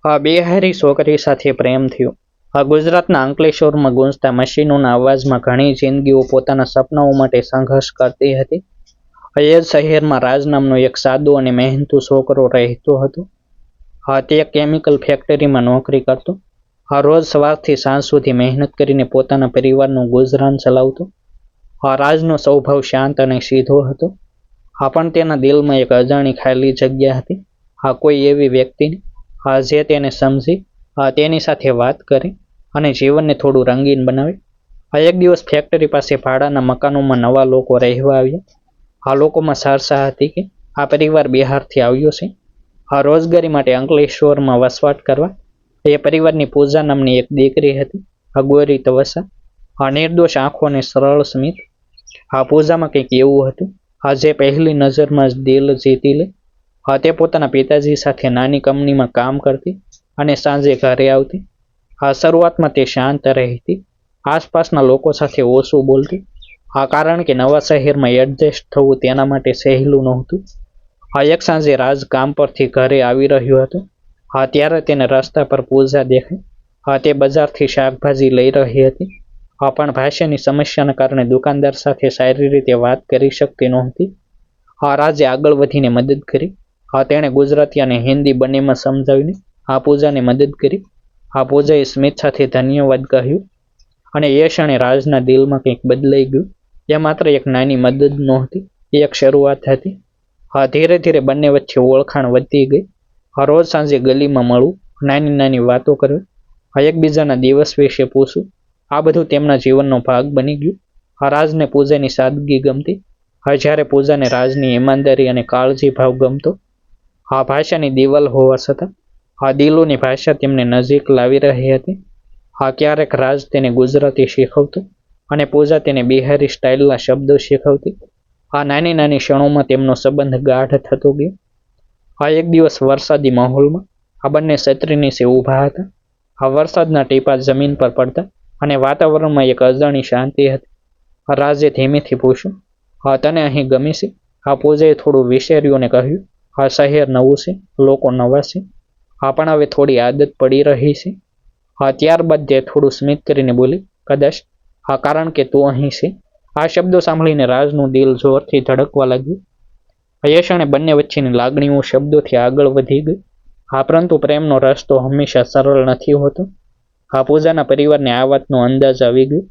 આ બિહારી છોકરી સાથે પ્રેમ થયો. આ ગુજરાતના અંકલેશ્વરમાં ગૂંજતા મશીનોના અવાજમાં ઘણી જિંદગીઓ પોતાના સપનાઓ માટે સંઘર્ષ કરતી હતી. એ જ શહેરમાં રાજ નામનો એક સાદો અને મહેનતુ છોકરો રહેતો હતો. તે કેમિકલ ફેક્ટરીમાં નોકરી કરતો. રોજ સવારથી સાંજ સુધી મહેનત કરીને પોતાના પરિવારનું ગુજરાન ચલાવતો. રાજનો સ્વભાવ શાંત અને સીધો હતો. પણ તેના દિલમાં એક અજાણી ખાલી જગ્યા હતી. કોઈ એવી વ્યક્તિની જે તેને સમજી, તેની સાથે વાત કરે અને જીવનને થોડું રંગીન બનાવે. એક દિવસ ફેક્ટરી પાસે ભાડાના મકાનોમાં નવા લોકો રહેવા આવ્યા. લોકોમાં ચર્ચા હતી કે આ પરિવાર બિહારથી આવ્યો છે, રોજગારી માટે અંકલેશ્વરમાં વસવાટ કરવા. એ પરિવારની પૂજા નામની એક દીકરી હતી. ગોરી તવસા, નિર્દોષ આંખો અને સરળ સ્મિત. પૂજામાં કંઈક એવું હતું જે પહેલી નજરમાં જ દિલ જીતી લે. તે પોતાના પિતાજી સાથે નાની કંપનીમાં કામ કરતી અને સાંજે ઘરે આવતી. શરૂઆતમાં તે શાંત રહેતી, આસપાસના લોકો સાથે ઓછું બોલતી. કારણ કે નવા શહેરમાં એડજસ્ટ થવું તેના માટે સહેલું નહોતું. એક સાંજે રાજ કામ પરથી ઘરે આવી રહ્યો હતો. ત્યારે તેને રસ્તા પર પૂજા દેખાઈ. તે બજારથી શાકભાજી લઈ રહી હતી, પણ ભાષાની સમસ્યાના કારણે દુકાનદાર સાથે સારી રીતે વાત કરી શકતી નહોતી. રાજે આગળ વધીને મદદ કરી. તેણે ગુજરાતી અને હિન્દી બંનેમાં સમજાવીને પૂજાને મદદ કરી. પૂજાએ સ્મિત સાથે ધન્યવાદ કહ્યું અને એ ક્ષણે રાજના દિલમાં કંઈક બદલાઈ ગયું. એ માત્ર એક નાની મદદ નહોતી, એ એક શરૂઆત હતી. ધીરે ધીરે બંને વચ્ચે ઓળખાણ વધતી ગઈ. રોજ સાંજે ગલીમાં મળવું, નાની નાની વાતો કરવી, એકબીજાના દિવસ વિશે પૂછવું, આ બધું તેમના જીવનનો ભાગ બની ગયું. રાજને પૂજાની સાદગી ગમતી, જ્યારે પૂજાને રાજની ઈમાનદારી અને કાળજી ભાવ ગમતો. ભાષાની દિવાલ હોવા છતાં દિલોની ભાષા તેમને નજીક લાવી રહી હતી. ક્યારેક રાજ તેને ગુજરાતી શીખવતો અને પૂજા તેને બિહારી સ્ટાઇલના શબ્દો શીખવતી. નાની નાની ક્ષણોમાં તેમનો સંબંધ ગાઢ થતો ગયો. એક દિવસ વરસાદી માહોલમાં બંને છત્રી નીચે ઊભા હતા. વરસાદના ટીપા જમીન પર પડતા અને વાતાવરણમાં એક અજાણી શાંતિ હતી. રાજે ધીમેથી પૂછ્યું, તને અહીં ગમે છે? પૂજાએ થોડું વિચાર્યું અને કહ્યું, શહેર નવું છે, લોકો નવા છે, પણ હવે થોડી આદત પડી રહી છે. ત્યારબાદ તે થોડું સ્મિત કરીને બોલી, કદાચ કારણ કે તું અહીં છે. આ શબ્દો સાંભળીને રાજનું દિલ જોરથી ધડકવા લાગ્યું. એ ક્ષણે બંને વચ્ચેની લાગણીઓ શબ્દોથી આગળ વધી ગઈ. પરંતુ પ્રેમનો રસ્તો હંમેશા સરળ નથી હોતો. પૂજાના પરિવારને આ વાતનો અંદાજ આવી ગયો.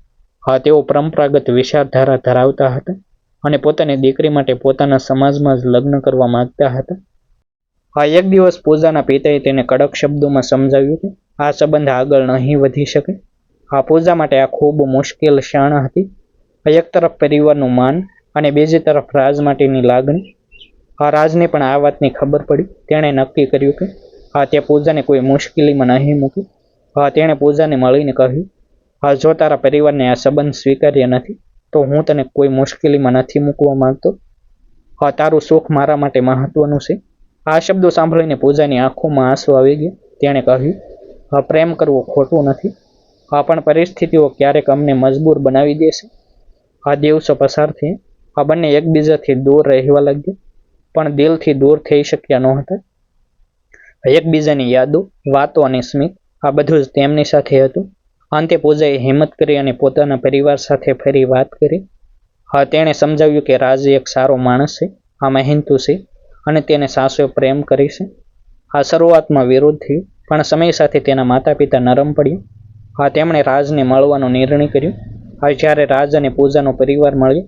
તેઓ પરંપરાગત વિચારધારા ધરાવતા હતા અને પોતાની દીકરી માટે પોતાના સમાજમાં જ લગ્ન કરવા માંગતા હતા. એક દિવસ પૂજાના પિતાએ તેને કડક શબ્દોમાં સમજાવ્યું કે આ સંબંધ આગળ નહીં વધી શકે. પૂજા માટે આ ખૂબ મુશ્કેલ ક્ષણ હતી. એક તરફ પરિવારનું માન અને બીજી તરફ રાજ માટેની લાગણી. રાજને પણ આ વાતની ખબર પડી. તેણે નક્કી કર્યું કે તે પૂજાને કોઈ મુશ્કેલીમાં નહીં મૂકી. તેણે પૂજાને મળીને કહ્યું, જો તારા પરિવારને આ સંબંધ સ્વીકાર્ય નથી તો હું તને કોઈ મુશ્કેલીમાં નથી મૂકવા માંગતો. તારું સુખ મારા માટે મહત્વનું છે. આ શબ્દો સાંભળીને પૂજાની આંખોમાં આંસુ આવી ગયા. તેણે કહ્યું, પ્રેમ કરવો ખોટું નથી, પણ પરિસ્થિતિઓ ક્યારેક અમને મજબૂર બનાવી દેશે. દિવસો પસાર થયા. બંને એકબીજાથી દૂર રહેવા લાગ્યા, પણ દિલથી દૂર થઈ શક્યા નહોતા. એકબીજાની યાદો, વાતો અને સ્મિત, આ બધું જ તેમની સાથે હતું. અંતે પૂજાએ હિંમત કરી અને પોતાના પરિવાર સાથે ફરી વાત કરી. તેણે સમજાવ્યું કે રાજ એક સારો માણસ છે, મહેનતુ છે અને તેને સાચો પ્રેમ કરી છે. શરૂઆતમાં વિરોધ થયો, પણ સમય સાથે તેના માતા પિતા નરમ પડ્યા. તેમણે રાજને મળવાનો નિર્ણય કર્યો. જ્યારે રાજ અને પૂજાનો પરિવાર મળ્યો,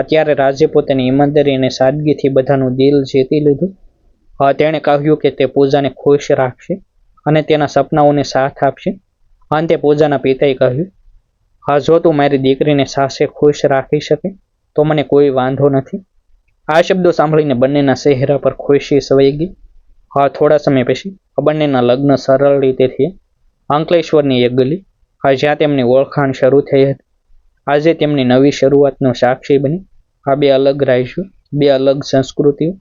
ત્યારે રાજે પોતાની ઈમાનદારી અને સાદગીથી બધાનું દિલ જીતી લીધું. તેણે કહ્યું કે તે પૂજાને ખુશ રાખશે અને તેના સપનાઓને સાથ આપશે. અંતે પૂજાના પિતાએ કહ્યું, જો તું મારી દીકરીને સાચે ખુશ રાખી શકે તો મને કોઈ વાંધો નથી. આ શબ્દો સાંભળીને બંનેના ચહેરા પર ખુશી છવાઈ ગઈ. થોડા સમય પછી બંનેના લગ્ન સરળ રીતે થયા. અંકલેશ્વરની એક ગલી જ્યાં તેમની ઓળખાણ શરૂ થઈ હતી, આજે તેમની નવી શરૂઆતનો સાક્ષી બની. બે અલગ રાજ્યો, બે અલગ સંસ્કૃતિઓ,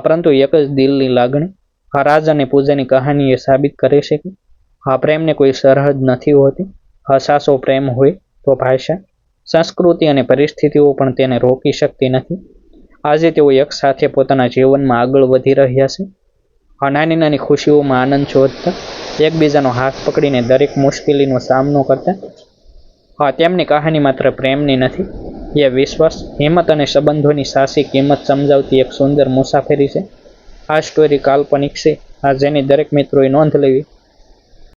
પરંતુ એક જ દિલની લાગણી. રાજ અને પૂજાની કહાની એ સાબિત કરે છે કે પ્રેમને કોઈ સરહદ નથી હોતી. સાચો પ્રેમ હોય તો ભાષા, સંસ્કૃતિ અને પરિસ્થિતિઓ પણ તેને રોકી શકતી નથી. આજે તેઓ એક સાથે પોતાના જીવનમાં આગળ વધી રહ્યા છે. નાની નાની ખુશીઓમાં આનંદ શોધતા એકબીજાનો હાથ પકડીને દરેક મુશ્કેલીનો સામનો કરતા. હા, તેમની કહાની માત્ર પ્રેમની નથી, એ વિશ્વાસ, હિંમત અને સંબંધોની સાચી કિંમત સમજાવતી એક સુંદર મુસાફરી છે. આ સ્ટોરી કાલ્પનિક છે, જેની દરેક મિત્રોએ નોંધ લેવી